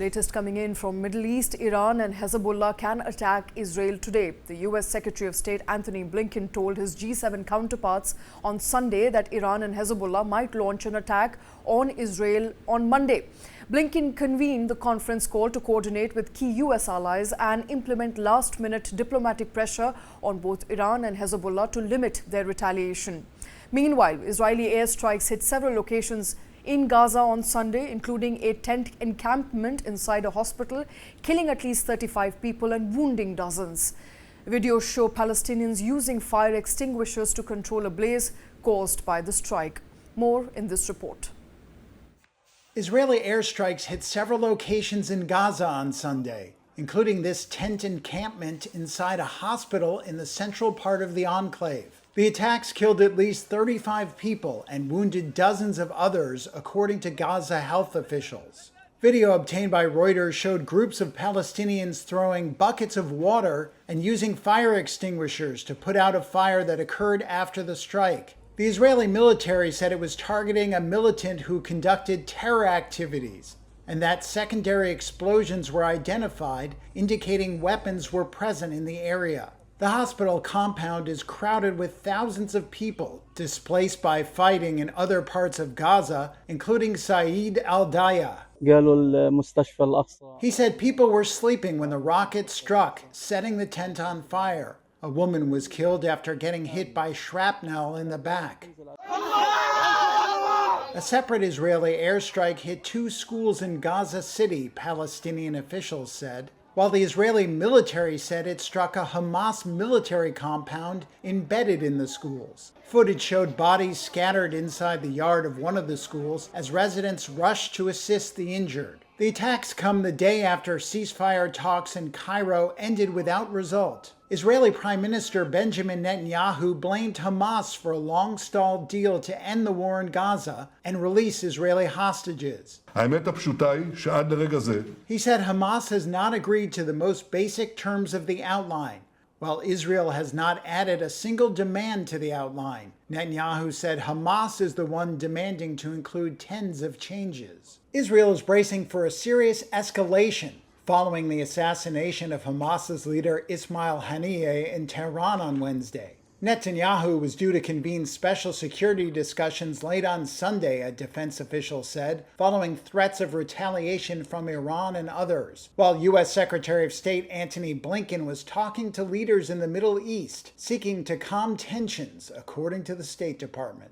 Latest coming in from Middle East, Iran and Hezbollah can attack Israel today. The US Secretary of State Tony Blinken told his G7 counterparts on Sunday that Iran and Hezbollah might launch an attack on Israel on Monday. Blinken convened the conference call to coordinate with key US allies and implement last-minute diplomatic pressure on both Iran and Hezbollah to limit their retaliation. Meanwhile, Israeli airstrikes hit several locations in Gaza on Sunday, including a tent encampment inside a hospital, killing at least 35 people and wounding dozens. Videos show Palestinians using fire extinguishers to control a blaze caused by the strike. More in this report. Israeli airstrikes hit several locations in Gaza on Sunday, including this tent encampment inside a hospital in the central part of the enclave. The attacks killed at least 35 people and wounded dozens of others, according to Gaza health officials. Video obtained by Reuters showed groups of Palestinians throwing buckets of water and using fire extinguishers to put out a fire that occurred after the strike. The Israeli military said it was targeting a militant who conducted terror activities, and that secondary explosions were identified, indicating weapons were present in the area. The hospital compound is crowded with thousands of people displaced by fighting in other parts of Gaza, including Saeed al-Daya. He said people were sleeping when the rocket struck, setting the tent on fire. A woman was killed after getting hit by shrapnel in the back. A separate Israeli airstrike hit 2 schools in Gaza City, Palestinian officials said, while the Israeli military said it struck a Hamas military compound embedded in the schools. Footage showed bodies scattered inside the yard of one of the schools as residents rushed to assist the injured. The attacks come the day after ceasefire talks in Cairo ended without result. Israeli Prime Minister Benjamin Netanyahu blamed Hamas for a long-stalled deal to end the war in Gaza and release Israeli hostages. He said Hamas has not agreed to the most basic terms of the outline, while Israel has not added a single demand to the outline. Netanyahu said Hamas is the one demanding to include tens of changes. Israel is bracing for a serious escalation following the assassination of Hamas's leader Ismail Haniyeh in Tehran on Wednesday. Netanyahu was due to convene special security discussions late on Sunday, a defense official said, following threats of retaliation from Iran and others, while U.S. Secretary of State Tony Blinken was talking to leaders in the Middle East, seeking to calm tensions, according to the State Department.